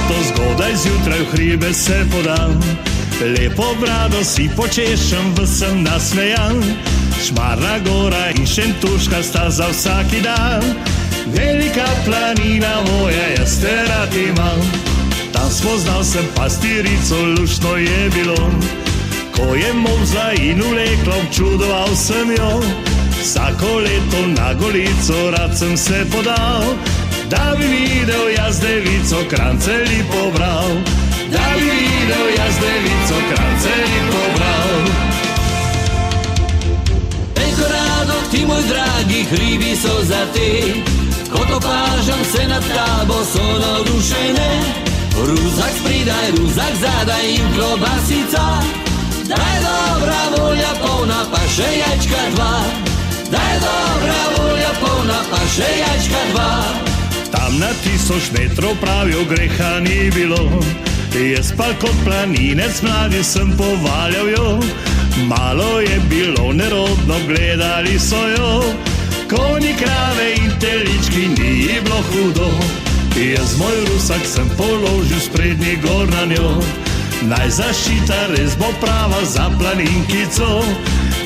to zgodaj zjutraj v hribe se podam. Lepo brado si počešem, vesel nasmejan. Šmarna gora in Šentruška sta za vsaki dan. Velika planina moja, jaz te rad imam. Tam spoznal sem pastirico, luštno je bilo. Ko je molzla in vlekla, občudoval sem jo. Vsako leto na Golico rad sem se podal, da bi videl jaz devico, krance lipo bral. Da bi videl jaz devico, krance lipo bral. Ej, Korado, ti moj dragi, hribi so za te. Kot opažam se nad tabo, so navdušene. Ruzak spredaj, ruzak zadaj in klobasica. Da je dobra volja polna, pa še jajčka dva. Da je dobra volja polna, pa še jajčka dva. Tam na 1000 metrov pravijo greha ni bilo. Jaz pa kot planinec mladi sem povaljal jo. Malo je bilo nerodno, gledali so jo. Konji, krave in telički, ni bilo hudo. Jaz moj rusak sem položil sprednji gor na njo. Naj zaščita res bo prava za planinkico.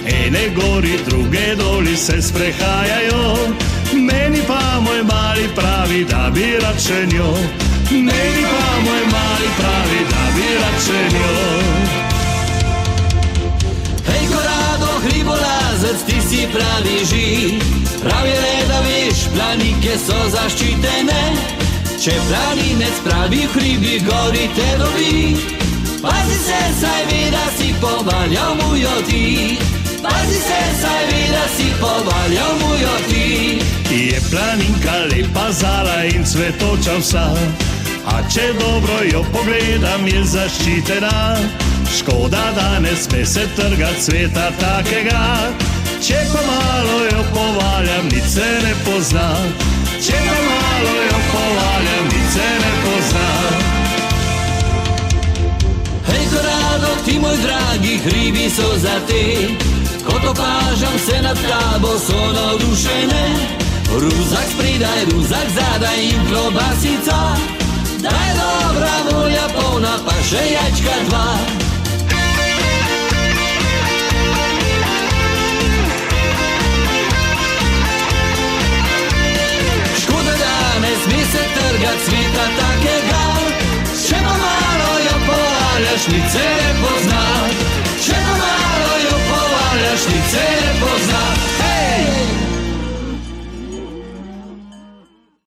Ene gori, druge doli se sprehajajo. Meni pa moj mali pravi, da bi rad še njo. Meni pa moj mali pravi, da bi rad še njo. Hej, Korado, hribolazec, ti si pravi žig. Prav je le, da veš, planike so zaščitene. Če planinec pravi v hribi, gori te dobi. Pazi se, saj ve, da si povaljal mu jo ti. Pazi se, saj ve, da si povaljal mu jo ti. Je planinka lepa, zala in cvetoča vsa. A če dobro jo pogledam, je zaščitena. Škoda, da ne sme se trgat cveta takega. Če pa malo jo povaljam, nič se ne pozna. Če pa malo jo povaljam, nič se ne pozna. Hej, Korado, ti moj dragi, hribi so za te. Kot opažam se nad tabo, so navdušene. Ruzak spredaj, ruzak zadaj in klobasica. Da je dobra volja polna, pa še jajčka dva.